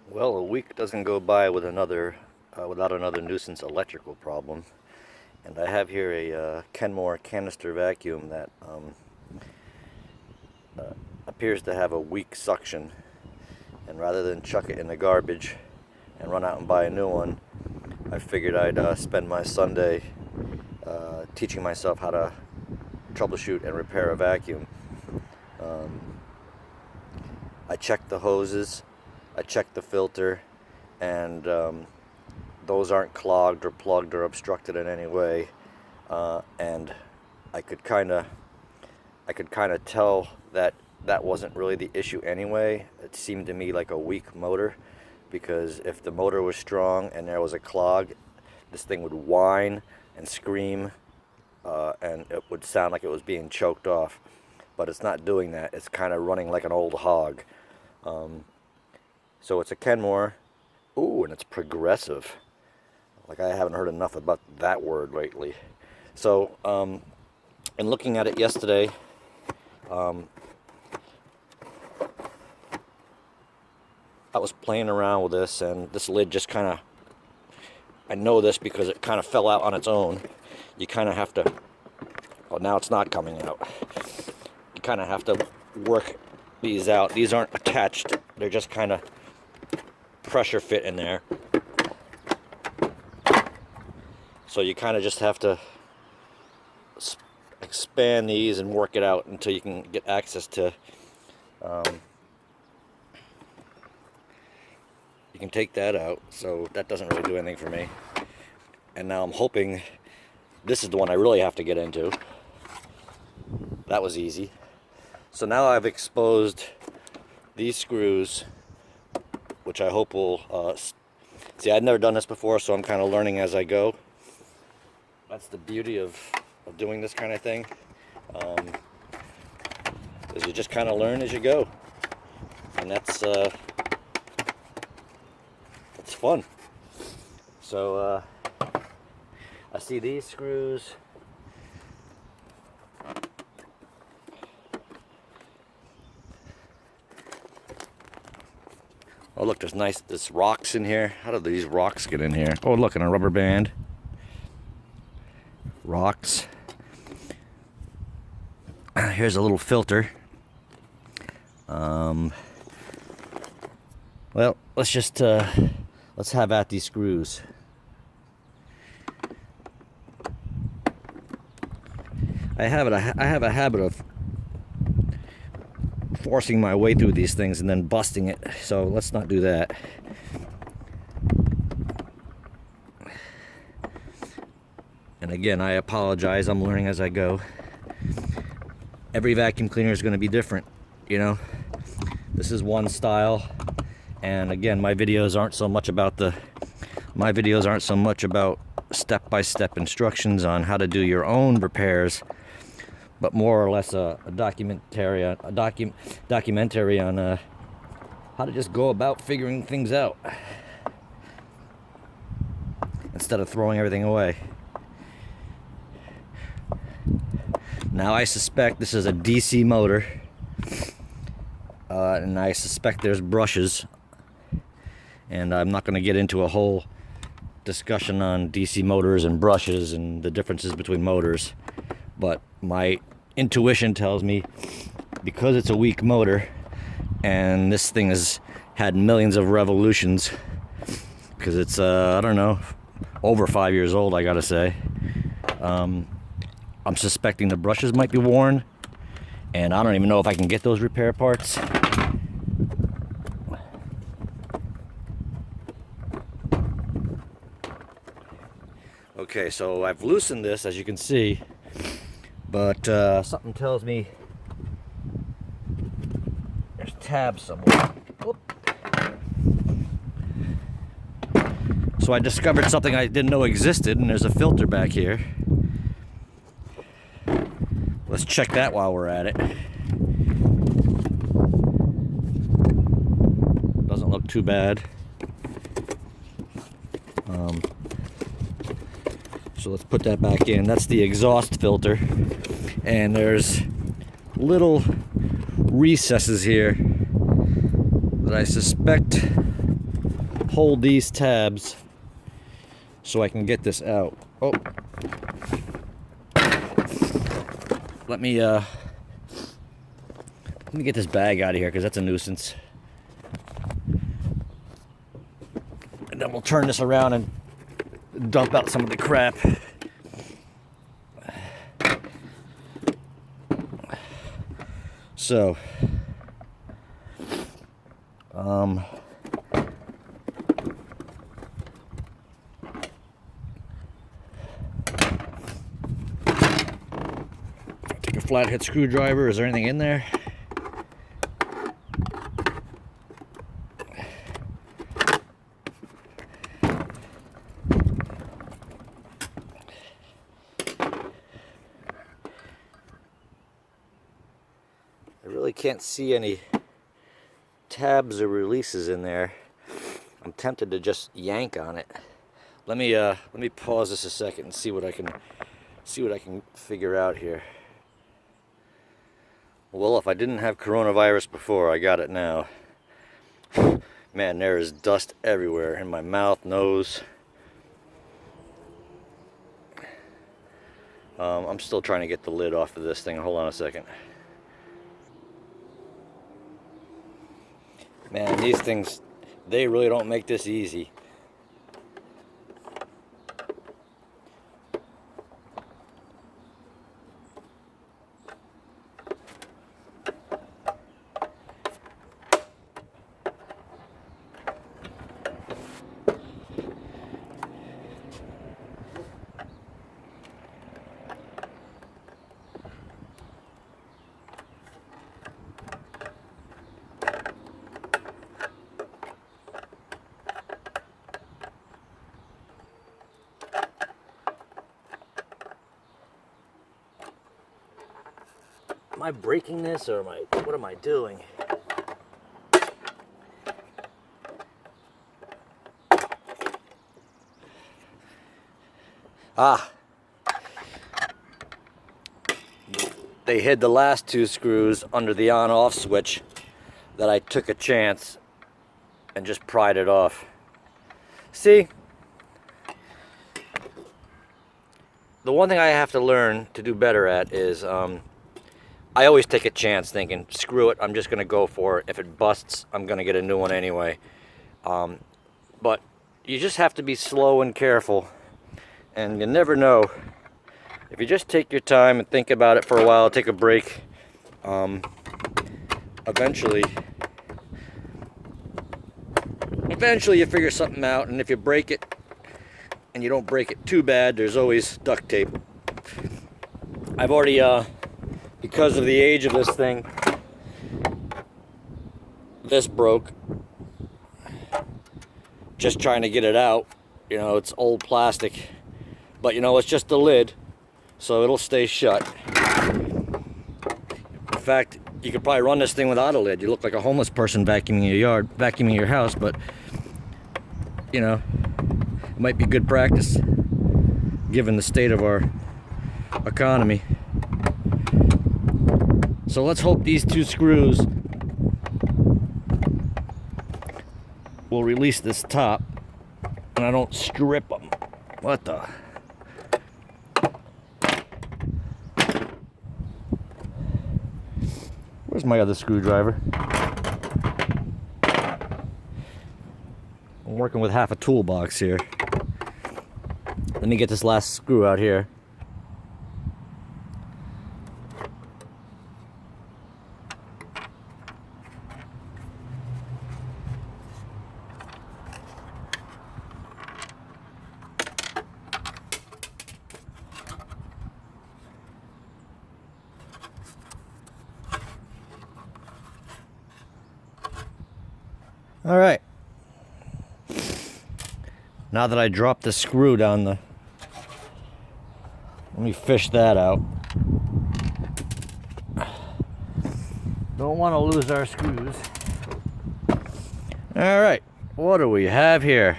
Well, a week doesn't go by with without another nuisance electrical problem. And I have here a Kenmore Canister vacuum that appears to have a weak suction. And rather than chuck it in the garbage and run out and buy a new one, I figured I'd spend my Sunday teaching myself how to troubleshoot and repair a vacuum. I checked the hoses, I checked the filter, and those aren't clogged or plugged or obstructed in any way. And I could kind of tell that that wasn't really the issue anyway. It seemed to me like a weak motor, because if the motor was strong and there was a clog, this thing would whine and scream, and it would sound like it was being choked off. But it's not doing that. It's kind of running like an old hog. So it's a Kenmore. Ooh, and it's progressive. Like, I haven't heard enough about that word lately. So, in looking at it yesterday, I was playing around with this, and this lid just kind of, I know this because it kind of fell out on its own. You kind of have to, well, now it's not coming out. You kind of have to work these out. These aren't attached. They're just kind of pressure fit in there. So you kind of just have to expand these and work it out until you can get access to, you can take that out. So that doesn't really do anything for me. And now I'm hoping this is the one I really have to get into. That was easy. So now I've exposed these screws, which I hope will, see, I'd never done this before, so I'm kind of learning as I go. That's the beauty of doing this kind of thing, is you just kind of learn as you go. And that's fun. So I see these screws. Oh, look, there's rocks in here. How did these rocks get in here? Oh, look, and a rubber band. Rocks. Here's a little filter. Well, let's just, let's have at these screws. I have a habit of forcing my way through these things and then busting it, so let's not do that. And again, I apologize, I'm learning as I go. Every vacuum cleaner is going to be different, you know. This is one style, and again, my videos aren't so much about step-by-step instructions on how to do your own repairs, but more or less a documentary on how to just go about figuring things out instead of throwing everything away. Now I suspect this is a DC motor, and I suspect there's brushes, and I'm not going to get into a whole discussion on DC motors and brushes and the differences between motors, but my intuition tells me, because it's a weak motor and this thing has had millions of revolutions, because it's I don't know, over 5 years old, I gotta say, I'm suspecting the brushes might be worn, and I don't even know if I can get those repair parts. Okay, so I've loosened this, as you can see, but something tells me there's tabs somewhere. Whoop. So I discovered something I didn't know existed, and there's a filter back here. Let's check that while we're at it. Doesn't look too bad. So let's put that back in. That's the exhaust filter, and there's little recesses here that I suspect hold these tabs so I can get this out. Oh, let me get this bag out of here because that's a nuisance. And then we'll turn this around and dump out some of the crap. So, take a flathead screwdriver. Is there anything in there? I really can't see any tabs or releases in there. I'm tempted to just yank on it. Let me pause this a second and see what I can figure out here. Well, if I didn't have coronavirus before, I got it now. Man, there is dust everywhere in my mouth, nose. I'm still trying to get the lid off of this thing. Hold on a second. Man, these things, they really don't make this easy. Am I breaking this or what am I doing? Ah, they hid the last two screws under the on-off switch that I took a chance and just pried it off. See, the one thing I have to learn to do better at is I always take a chance thinking, screw it, I'm just going to go for it. If it busts, I'm going to get a new one anyway. But you just have to be slow and careful. And you never know. If you just take your time and think about it for a while, take a break, eventually you figure something out. And if you break it, and you don't break it too bad, there's always duct tape. I've already, because of the age of this thing, this broke. Just trying to get it out. You know, it's old plastic. But you know, it's just the lid, so it'll stay shut. In fact, you could probably run this thing without a lid. You look like a homeless person vacuuming your yard, vacuuming your house, but you know, it might be good practice given the state of our economy. So let's hope these two screws will release this top and I don't strip them. What the? Where's my other screwdriver? I'm working with half a toolbox here. Let me get this last screw out here. All right. Now that I dropped the screw down the... Let me fish that out. Don't want to lose our screws. All right. What do we have here?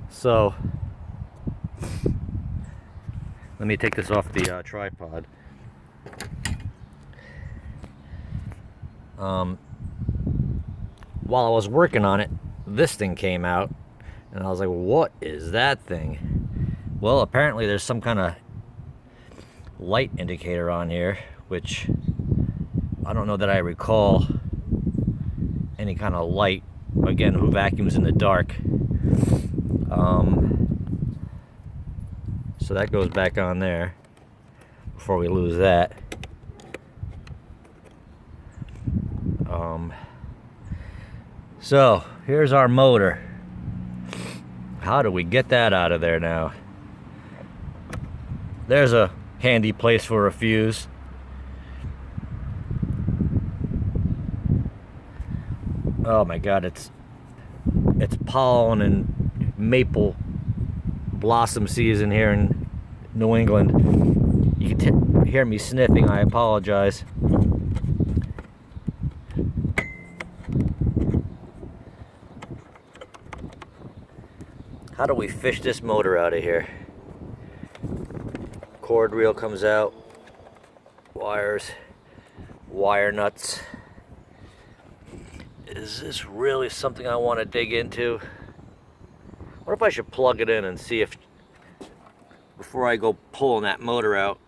So, let me take this off the tripod. While I was working on it, this thing came out, and I was like, what is that thing? Well, apparently there's some kind of light indicator on here, which I don't know that I recall any kind of light. Again, who vacuums in the dark? So that goes back on there before we lose that. So here's our motor. How do we get that out of there now? There's a handy place for a fuse. Oh my God, it's pollen and maple blossom season here in New England. You can hear me sniffing, I apologize. How do we fish this motor out of here? Cord reel comes out, wires, wire nuts. Is this really something I want to dig into? What if I should plug it in and see if, before I go pulling that motor out,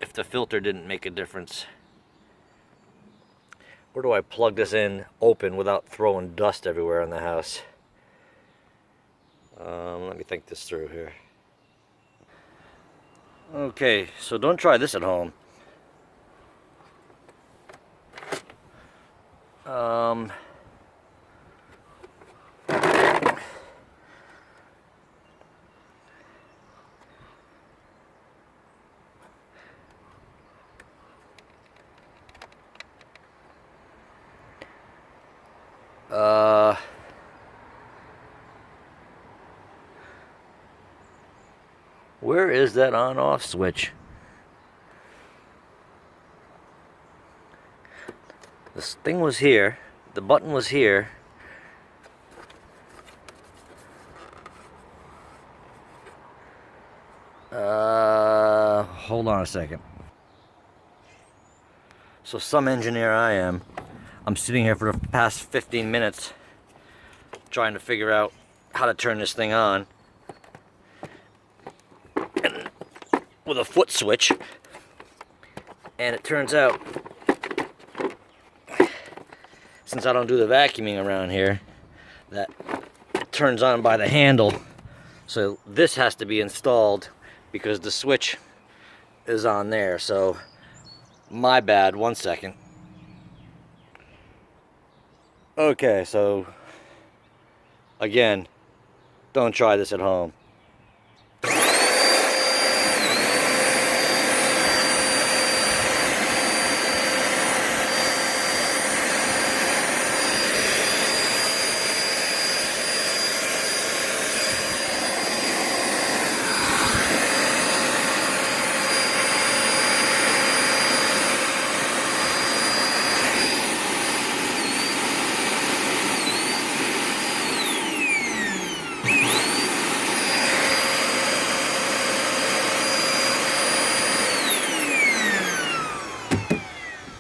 if the filter didn't make a difference? Where do I plug this in open without throwing dust everywhere in the house? Let me think this through here. Okay, so don't try this at home. Where is that on-off switch? This thing was here. The button was here. Hold on a second. So some engineer I am. I'm sitting here for the past 15 minutes trying to figure out how to turn this thing on. And with a foot switch. And it turns out, since I don't do the vacuuming around here, that it turns on by the handle. So this has to be installed because the switch is on there. So my bad, 1 second. Okay, so again, don't try this at home.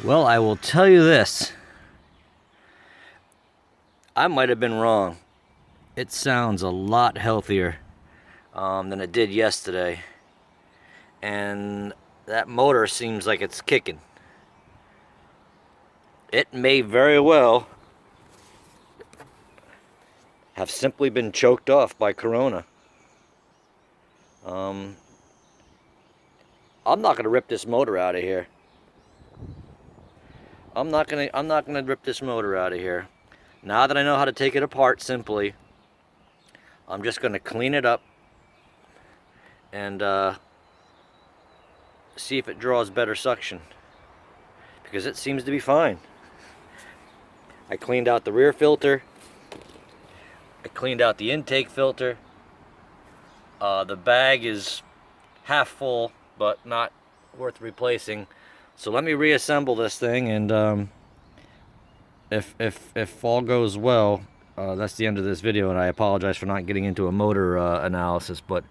Well, I will tell you this. I might have been wrong. It sounds a lot healthier than it did yesterday. And that motor seems like it's kicking. It may very well have simply been choked off by Corona. I'm not gonna rip this motor out of here. I'm not gonna rip this motor out of here. Now that I know how to take it apart simply, I'm just gonna clean it up and see if it draws better suction, because it seems to be fine. I cleaned out the rear filter. I cleaned out the intake filter. The bag is half full, but not worth replacing. So let me reassemble this thing, and if all goes well, that's the end of this video, and I apologize for not getting into a motor analysis, but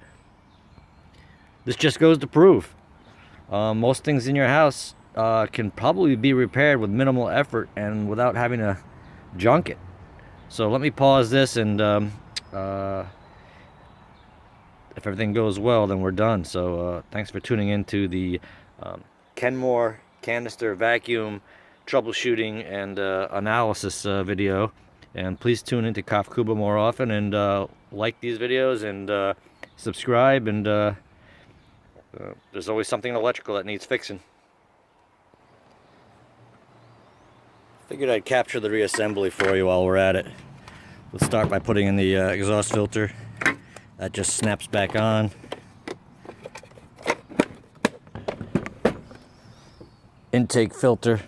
this just goes to prove most things in your house can probably be repaired with minimal effort and without having to junk it. So let me pause this, and if everything goes well, then we're done. So thanks for tuning in to the Kenmore Canister vacuum troubleshooting and analysis video. And please tune into KAFKUBA more often, and like these videos, and subscribe, and there's always something electrical that needs fixing. Figured I'd capture the reassembly for you while we're at it. Let's start by putting in the exhaust filter. That just snaps back on. Intake filter.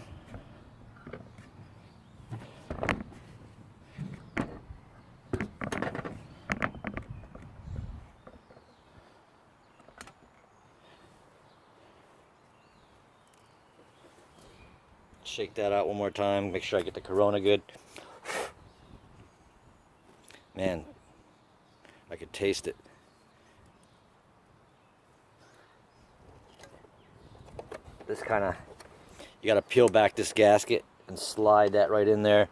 Shake that out one more time, make sure I get the corona good. Man, I could taste it. This kind of, you got to peel back this gasket and slide that right in there.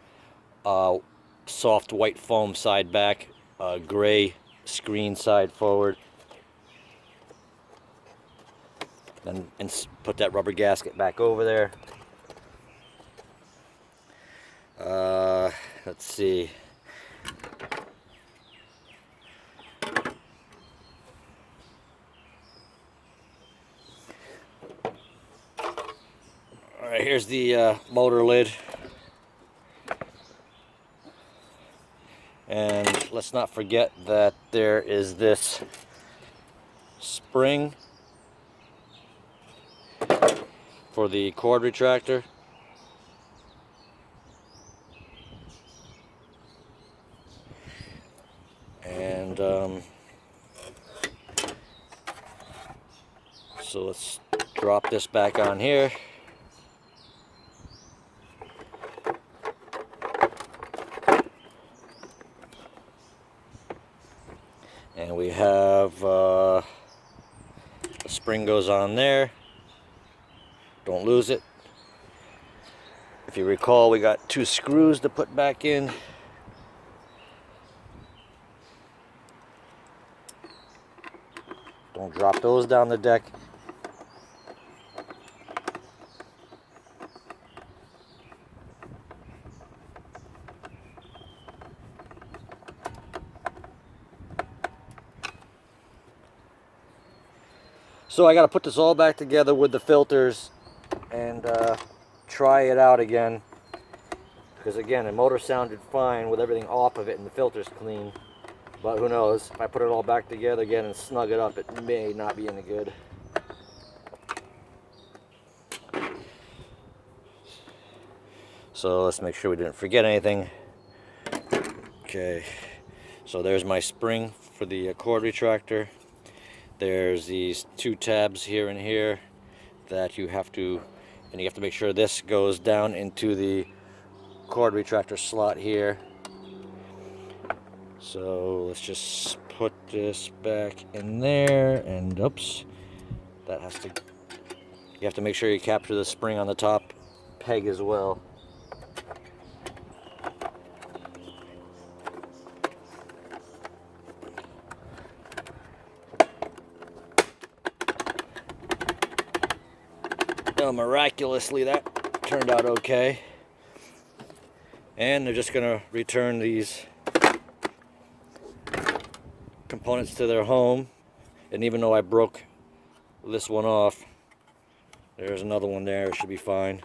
Soft white foam side back, gray screen side forward. Then put that rubber gasket back over there. Let's see. Alright, here's the motor lid. And let's not forget that there is this spring for the cord retractor. And so let's drop this back on here. And we have the spring goes on there. Don't lose it. If you recall, we got 2 screws to put back in. Don't drop those down the deck. So I got to put this all back together with the filters and try it out again. Because again, the motor sounded fine with everything off of it and the filters clean. But who knows, if I put it all back together again and snug it up, it may not be any good. So let's make sure we didn't forget anything. Okay, so there's my spring for the cord retractor. There's these 2 tabs here and here that you have to, and you have to make sure this goes down into the cord retractor slot here. So let's just put this back in there, and oops, that has to, you have to make sure you capture the spring on the top peg as well. Well, miraculously that turned out okay. And they're just gonna return these components to their home. And even though I broke this one off, there's another one there. It should be fine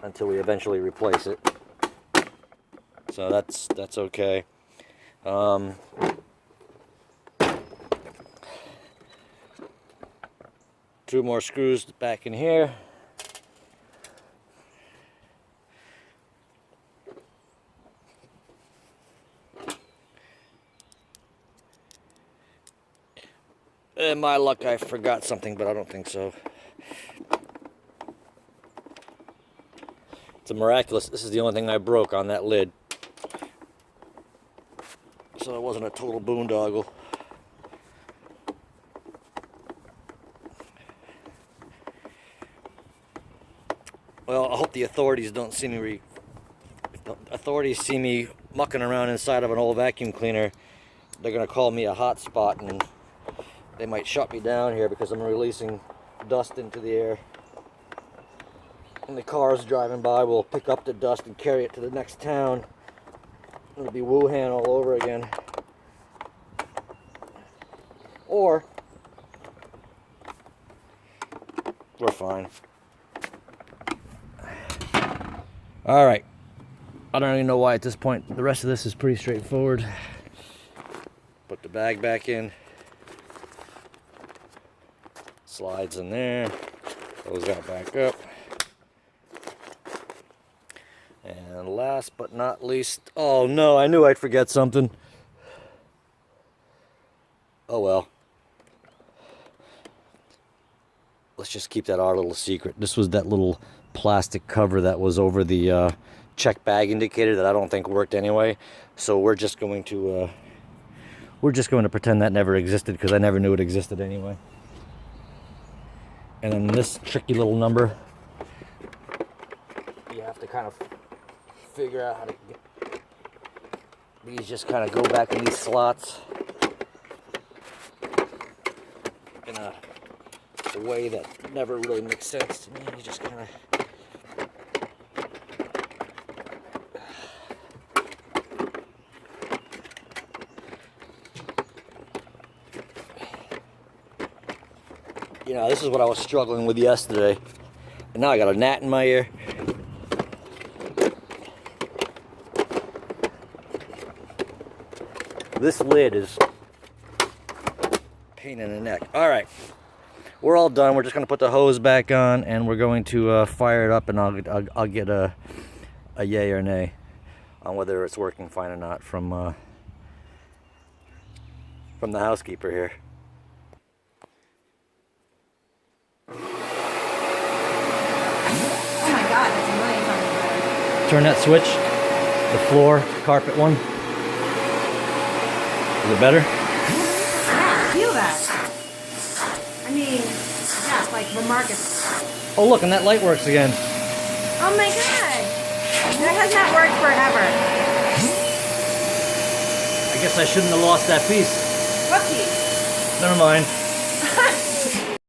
until we eventually replace it. So that's okay. 2 more screws back in here. In my luck, I forgot something, but I don't think so. It's a miraculous. This is the only thing I broke on that lid. So it wasn't a total boondoggle. Well, I hope the authorities don't see me. If the authorities see me mucking around inside of an old vacuum cleaner, they're gonna call me a hot spot, and they might shut me down here because I'm releasing dust into the air. And the cars driving by will pick up the dust and carry it to the next town. It'll be Wuhan all over again. Or we're fine. All right. I don't even know why at this point. The rest of this is pretty straightforward. Put the bag back in. Slides in there. Those got back up. And last but not least, oh no, I knew I'd forget something. Oh well. Let's just keep that our little secret. This was that little plastic cover that was over the check bag indicator that I don't think worked anyway. So we're just going to pretend that never existed, because I never knew it existed anyway. And then this tricky little number, you have to kind of figure out how to get these, just kind of go back in these slots in a way that never really makes sense to me. You just kind of this is what I was struggling with yesterday, and now I got a gnat in my ear. This lid is a pain in the neck. All right, we're all done. We're just going to put the hose back on, and we're going to fire it up, and I'll get a yay or nay on whether it's working fine or not from the housekeeper here. Oh my God, that's a million times better. Turn that switch, the floor carpet one. Is it better? Yeah, feel that. I mean, yeah, it's like remarkable. Oh look, and that light works again. Oh my God. That has not worked forever. I guess I shouldn't have lost that piece. What piece? Never mind.